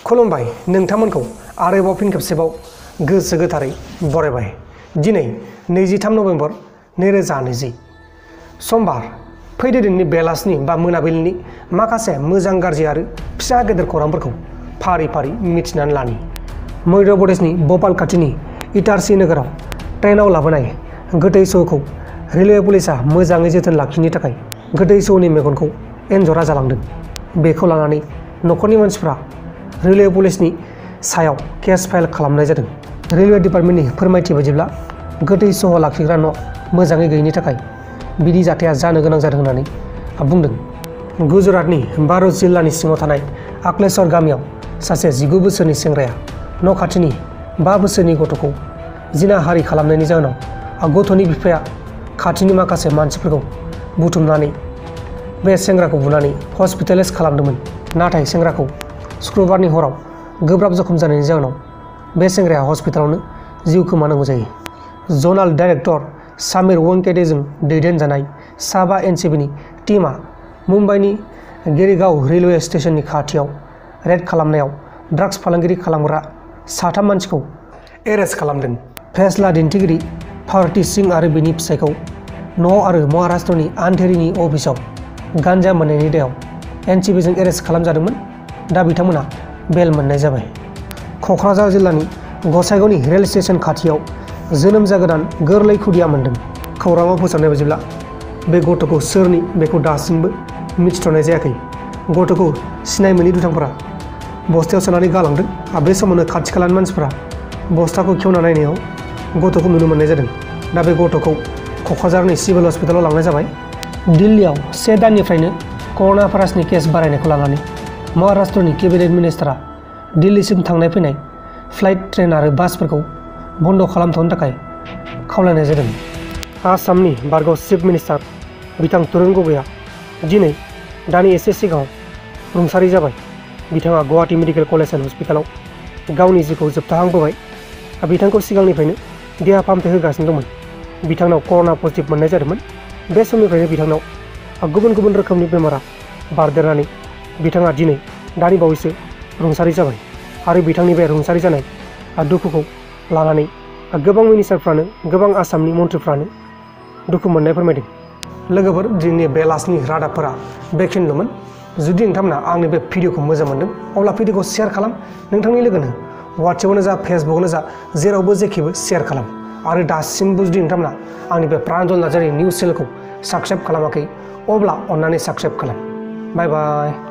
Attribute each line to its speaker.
Speaker 1: खुलुमबाय नोंथांमोनखौ आरोबाव फिन खेबसेबाव गोसो गोथारै बरायबाय। दिनै 23 नभेम्बर 2020 समबार फैदो दिननि बेलासिनि बा मोनाबिलिनि माखासे मोजां गाज्रि आरो फिसा गेदेर खौरांफोरखौ फारि फारि मिथिनानै लानि। मध्य प्रदेशनि भोपाल खाथिनि इटारसी नोगोराव ट्रेनाव लाबोनाय गोथै सहखौ रेलवे पुलिसा मोजाङै जोथोन लाखिनो थाखाय गोथै सहनि मेगनखौ एन्जरा जालांदों। बेखौ लानानै न'खरनि मानसिफ्रा रेलवे पुलिसनि सायाव केस फाइल खालामनाय जादों। रेलवे डिपार्टमेन्टनि फोरमायथि बायदिब्ला गोथै सह लाखिग्रा न' मोजाङै गैयिनि थाखाय बिदि जाथाया जानो गोनां जादों होननानै बुंदों। गुजरातनि भारत जिल्लानि सिङाव थानाय आकलेश्वर गामियाव सासे 19 बोसोरनि सेंग्राया न' खाथिनि 5 बोसोरनि गथ'खौ जिनाहारि खालामनायनि जाहोनाव गथ'नि बिफाया खाथिनि माखासे मानसिफोरखौ बुथुमनानै बे सेंग्राखौ बुनानै हस्पिटेलाइज खालामदोंमोन। नाथाय सेंग्राखौ शुक्रबारनि हराव गोब्राब जखम जानायनि जाहोनाव बे सेंग्राया हस्पिटालावनो जिउ खोमानांगौ जायो। जनाल डाइरेक्टर सामिर वांखेडेजों दैदेनजानाय सा 5 एनसिबिनि टीमआ मुम्बाइनि गिरेगांव रेलवे स्टेशननि खाथियाव रेड खालामनायाव ड्राग्स फालांगिरि खालामग्रा 3 मानसिखौ एरेस्ट खालामदों। फेस्ला दिन्थिगिरि भारती सिंह आरो बिनि फिसायखौ न'आव आरो महाराष्ट्रनि आन्धेरीनि अफिसाव गान्जा मोननायनि दायाव एनसिबिजों एरेस्ट खालामजादोंमोन। दा बिथांमोना बेल मोननाय जाबाय। क'क्राझार जिल्लानि गसाइगावनि रेल स्टेशन खाथियाव जोनोम जागोदान गोरलै खुदिया मोनदों। खौराङाव फोसावनाय बायदिब्ला बे गथ'खौ सोरनि बेखौ दासिमबो मिथिथ'नाय जायाखै। गथ'खौ सिनाय मोनै दुथांफोरा बस्थायाव सोनानै गालांदों। बे समावनो खाथि खालानि मानसिफोरा बस्थाखौ खेवना नायनायाव गथ'खौ नुनो मोननाय जादों। दा बे गथ'खौ क'क्राझारनि सिभिल हस्पिटालाव लांनाय जाबाय। दिल्लीयाव 1 दाननिफ्रायनो कर'ना भाइरासनि केस बारायनायखौ लानानै महाराष्ट्रनि केबिनेट मिनिस्टारा दिल्लीसिम थांनाय फैनाय फ्लाइट, ट्रेन आरो बासफोरखौ बन्द' खालामथ'नो थाखाय खावलायनाय जादों। आसामनि बारग' चिफ मिनिस्टार बिथां तरुण गगैआ दिनै दानि एसे सिगाङाव रुंसारि जाबाय। बिथाङा गुवाहाटी मेडिकेल कलेज एन्ड हस्पिटालाव गावनि जिउखौ जोबथाहांबोबाय। बिथांखौ सिगांनिफ्रायनो देहा फाहामथाय होगासिनो दंमोन। बिथांनाव कर'ना पजिटिभ मोननाय जादोंमोन। बे समनिफ्रायनो बिथांनाव गुबुन गुबुन रोखोमनि बेमारा बारदेरनानै बिथाङा दिनै दानि बावैसो रुंसारि जाबाय। आरो बिथांनि बे रुंसारि जानाय दुखुखौ लानानै गोबां मिनिस्टारफ्रानो गोबां आसामनि मन्थ्रिफ्रानो दुखु मोननाय फोरमायदों। लोगोफोर, दिनैनि बेलासिनि रादाबफोरा बेखिनिल'मोन। जुदि नोंथांमोना आंनि बे भिडिअखौ मोजां मोनदों अब्ला भिडिअखौ शेयार खालाम। नोंथांनि लोगोनो वाट्सएपआवनो जा, फेसबुकआवनो जा, जेरावबो जेखिबो शेयार खालाम। आरो दासिमबो जुदि नोंथांमोना आंनि बे प्रान्जल नार्जारि निउस चेनेलखौ साबस्क्राइब खालामाखै अब्ला अन्नानै साबस्क्राइब खालाम। बाय बाय।